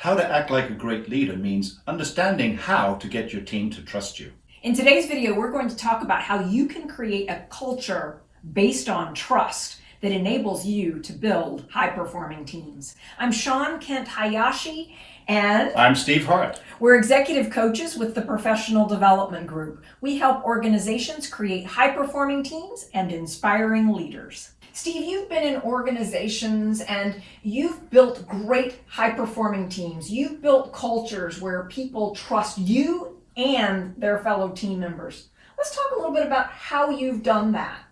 How to act like a great leader means understanding how to get your team to trust you. In today's video, we're going to talk about how you can create a culture based on trust that enables you to build high-performing teams. I'm Sean Kent Hayashi, and I'm Steve Hart. We're executive coaches with the Professional Development Group. We help organizations create high-performing teams and inspiring leaders. Steve, you've been in organizations and you've built great high-performing teams. You've built cultures where people trust you and their fellow team members. Let's talk a little bit about how you've done that.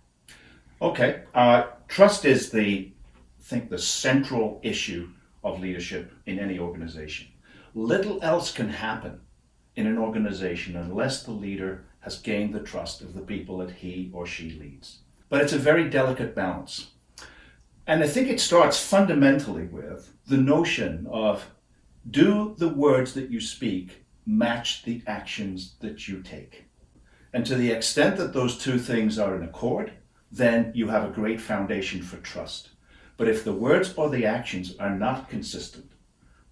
Okay, trust is the central issue of leadership in any organization. Little else can happen in an organization unless the leader has gained the trust of the people that he or she leads. But it's a very delicate balance. And I think it starts fundamentally with the notion of, do the words that you speak match the actions that you take? And to the extent that those two things are in accord, then you have a great foundation for trust. But if the words or the actions are not consistent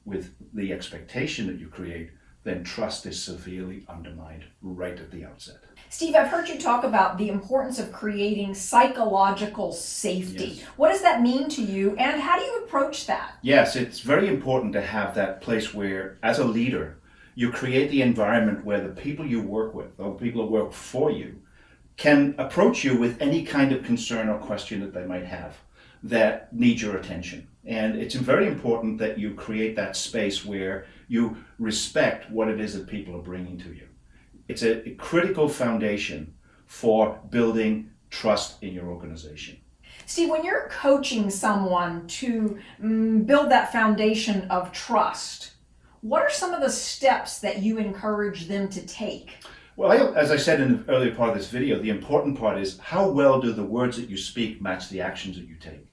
with the expectation that you create, then trust is severely undermined right at the outset. Steve, I've heard you talk about the importance of creating psychological safety. Yes. What does that mean to you, and how do you approach that? Yes, it's very important to have that place where, as a leader, you create the environment where the people you work with, or the people who work for you, can approach you with any kind of concern or question that they might have that needs your attention. And it's very important that you create that space where you respect what it is that people are bringing to you. It's a critical foundation for building trust in your organization. Steve, when you're coaching someone to build that foundation of trust, what are some of the steps that you encourage them to take? Well, as I said in the earlier part of this video, the important part is how well do the words that you speak match the actions that you take?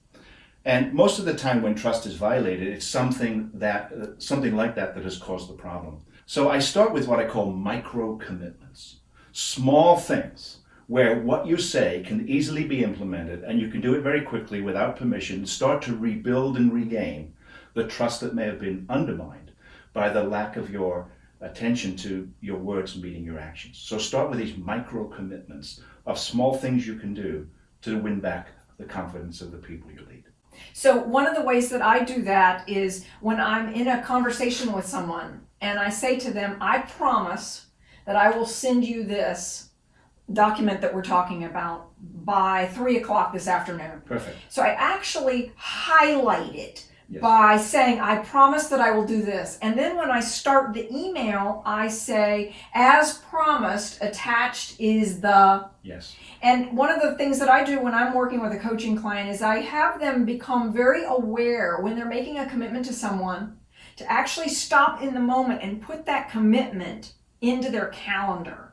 And most of the time when trust is violated, it's something like that has caused the problem. So I start with what I call micro commitments. Small things where what you say can easily be implemented and you can do it very quickly without permission, start to rebuild and regain the trust that may have been undermined by the lack of your attention to your words meeting your actions. So start with these micro commitments of small things you can do to win back the confidence of the people you lead. So one of the ways that I do that is when I'm in a conversation with someone and I say to them, I promise that I will send you this document that we're talking about by 3 o'clock this afternoon. Perfect. So I actually highlight it. Yes. By saying, I promise that I will do this. And then when I start the email, I say, as promised, attached is the... Yes. And one of the things that I do when I'm working with a coaching client is I have them become very aware when they're making a commitment to someone to actually stop in the moment and put that commitment into their calendar.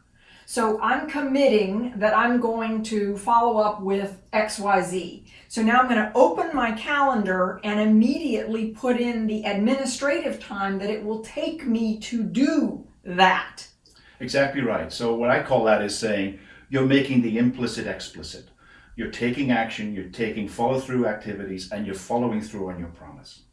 So I'm committing that I'm going to follow up with XYZ. So now I'm going to open my calendar and immediately put in the administrative time that it will take me to do that. Exactly right. So what I call that is saying you're making the implicit explicit. You're taking action, you're taking follow-through activities, and you're following through on your promise.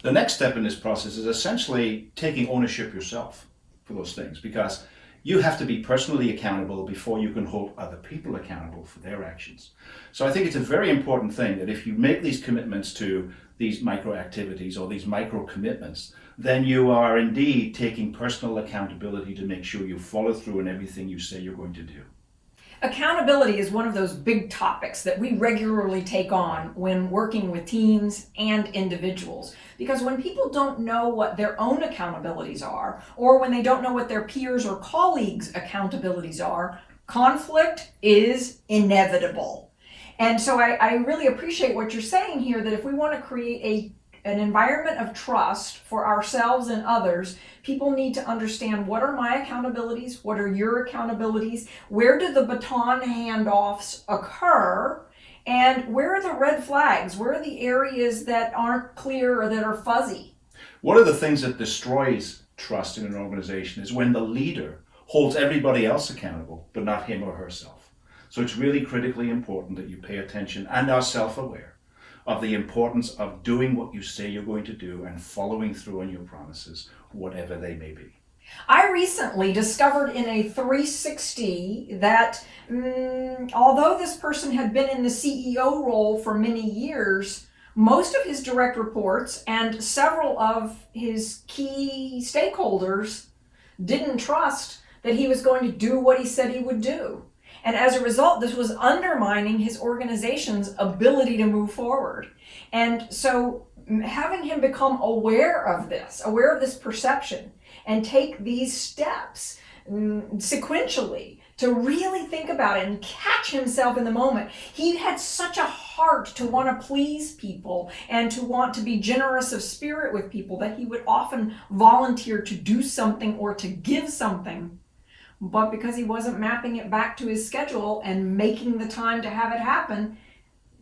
The next step in this process is essentially taking ownership yourself for those things, because you have to be personally accountable before you can hold other people accountable for their actions. So I think it's a very important thing that if you make these commitments to these micro activities or these micro commitments, then you are indeed taking personal accountability to make sure you follow through in everything you say you're going to do. Accountability is one of those big topics that we regularly take on when working with teams and individuals. Because when people don't know what their own accountabilities are, or when they don't know what their peers or colleagues' accountabilities are, conflict is inevitable. And so I really appreciate what you're saying here, that if we want to create an environment of trust for ourselves and others, people need to understand, what are my accountabilities? What are your accountabilities? Where do the baton handoffs occur? And where are the red flags? Where are the areas that aren't clear or that are fuzzy? One of the things that destroys trust in an organization is when the leader holds everybody else accountable, but not him or herself. So it's really critically important that you pay attention and are self-aware of the importance of doing what you say you're going to do and following through on your promises, whatever they may be. I recently discovered in a 360 that although this person had been in the CEO role for many years, most of his direct reports and several of his key stakeholders didn't trust that he was going to do what he said he would do. And as a result, this was undermining his organization's ability to move forward. And so having him become aware of this perception, and take these steps sequentially to really think about it and catch himself in the moment. He had such a heart to want to please people and to want to be generous of spirit with people that he would often volunteer to do something or to give something. But because he wasn't mapping it back to his schedule and making the time to have it happen,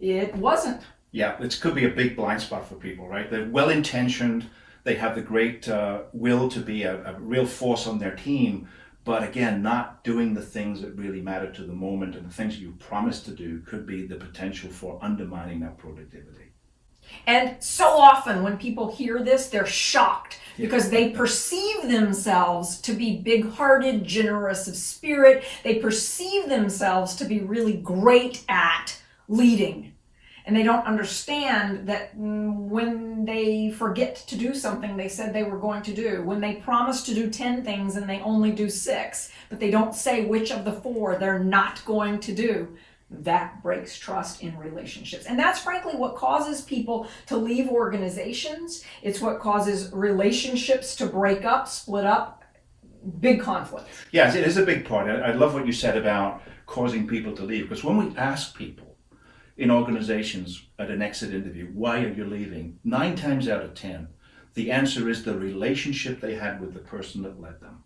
it wasn't. Yeah, this could be a big blind spot for people, right? They're well-intentioned. They have the great will to be a real force on their team, but again, not doing the things that really matter to the moment, and the things that you promised to do could be the potential for undermining that productivity. And so often when people hear this, they're shocked because they perceive themselves to be big-hearted, generous of spirit. They perceive themselves to be really great at leading. And they don't understand that when they forget to do something they said they were going to do, when they promise to do 10 things and they only do 6, but they don't say which of the 4 they're not going to do, that breaks trust in relationships. And that's frankly what causes people to leave organizations. It's what causes relationships to break up, split up, big conflict. Yes, it is a big part. I love what you said about causing people to leave, because when we ask people in organizations at an exit interview, why are you leaving? 9 times out of 10, the answer is the relationship they had with the person that led them.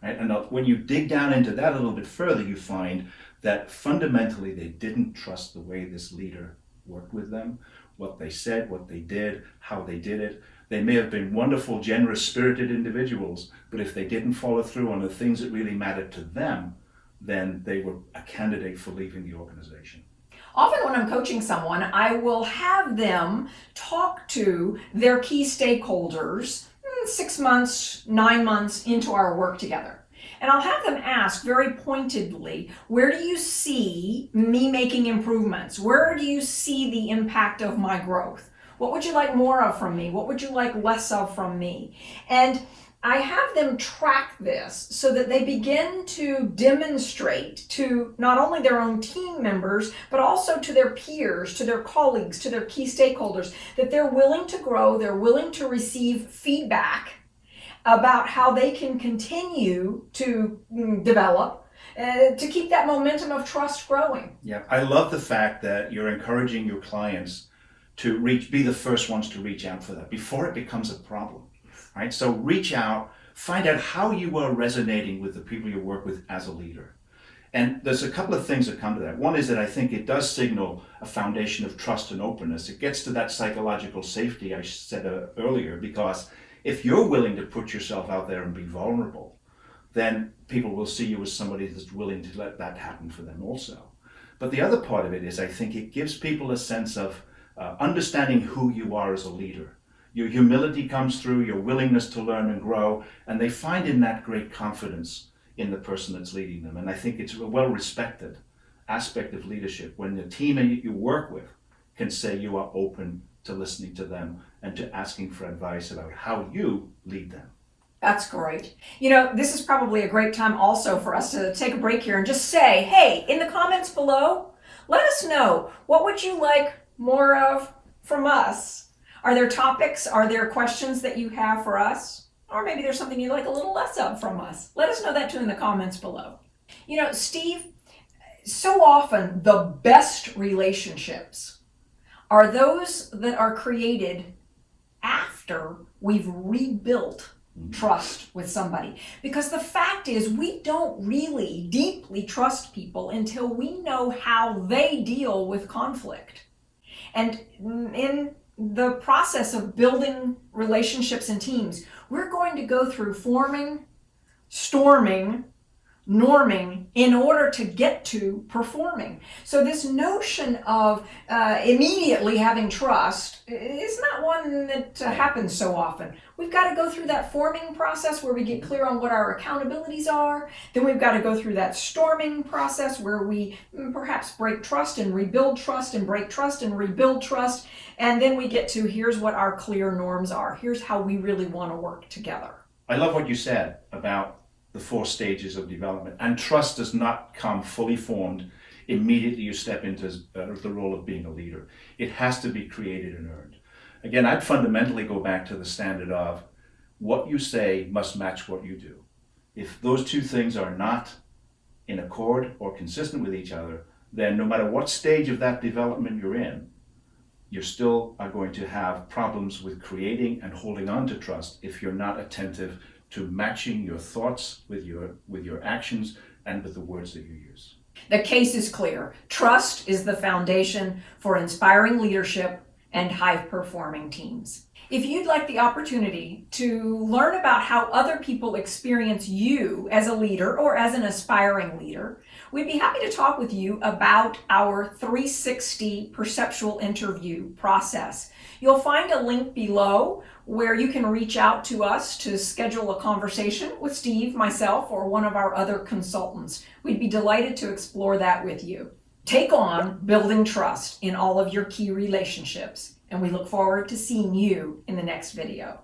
Right? And when you dig down into that a little bit further, you find that fundamentally they didn't trust the way this leader worked with them, what they said, what they did, how they did it. They may have been wonderful, generous, spirited individuals, but if they didn't follow through on the things that really mattered to them, then they were a candidate for leaving the organization. Often when I'm coaching someone, I will have them talk to their key stakeholders 6 months, 9 months into our work together. And I'll have them ask very pointedly, where do you see me making improvements? Where do you see the impact of my growth? What would you like more of from me? What would you like less of from me? And I have them track this so that they begin to demonstrate to not only their own team members, but also to their peers, to their colleagues, to their key stakeholders, that they're willing to grow, they're willing to receive feedback about how they can continue to develop, to keep that momentum of trust growing. Yeah, I love the fact that you're encouraging your clients to be the first ones to reach out for that before it becomes a problem. Right? So reach out, find out how you are resonating with the people you work with as a leader. And there's a couple of things that come to that. One is that I think it does signal a foundation of trust and openness. It gets to that psychological safety I said earlier, because if you're willing to put yourself out there and be vulnerable, then people will see you as somebody that's willing to let that happen for them also. But the other part of it is I think it gives people a sense of understanding who you are as a leader. Your humility comes through, your willingness to learn and grow, and they find in that great confidence in the person that's leading them. And I think it's a well-respected aspect of leadership when the team you work with can say you are open to listening to them and to asking for advice about how you lead them. That's great. You know, this is probably a great time also for us to take a break here and just say, hey, in the comments below, let us know, what would you like more of from us? Are there topics, are there questions that you have for us? Or maybe there's something you'd like a little less of from us. Let us know that too in the comments below. You know, Steve, so often the best relationships are those that are created after we've rebuilt trust with somebody. Because the fact is, we don't really deeply trust people until we know how they deal with conflict. And in the process of building relationships and teams, we're going to go through forming, storming, norming in order to get to performing. So this notion of immediately having trust is not one that happens so often. We've got to go through that forming process where we get clear on what our accountabilities are. Then we've got to go through that storming process where we perhaps break trust and rebuild trust and break trust and rebuild trust. And then we get to here's what our clear norms are. Here's how we really want to work together. I love what you said about the 4 stages of development. And trust does not come fully formed immediately you step into the role of being a leader. It has to be created and earned. Again, I'd fundamentally go back to the standard of what you say must match what you do. If those 2 things are not in accord or consistent with each other, then no matter what stage of that development you're in, you still are going to have problems with creating and holding on to trust if you're not attentive to matching your thoughts with your actions and with the words that you use. The case is clear. Trust is the foundation for inspiring leadership and high-performing teams. If you'd like the opportunity to learn about how other people experience you as a leader or as an aspiring leader, we'd be happy to talk with you about our 360 perceptual interview process. You'll find a link below where you can reach out to us to schedule a conversation with Steve, myself, or one of our other consultants. We'd be delighted to explore that with you. Take on building trust in all of your key relationships, and we look forward to seeing you in the next video.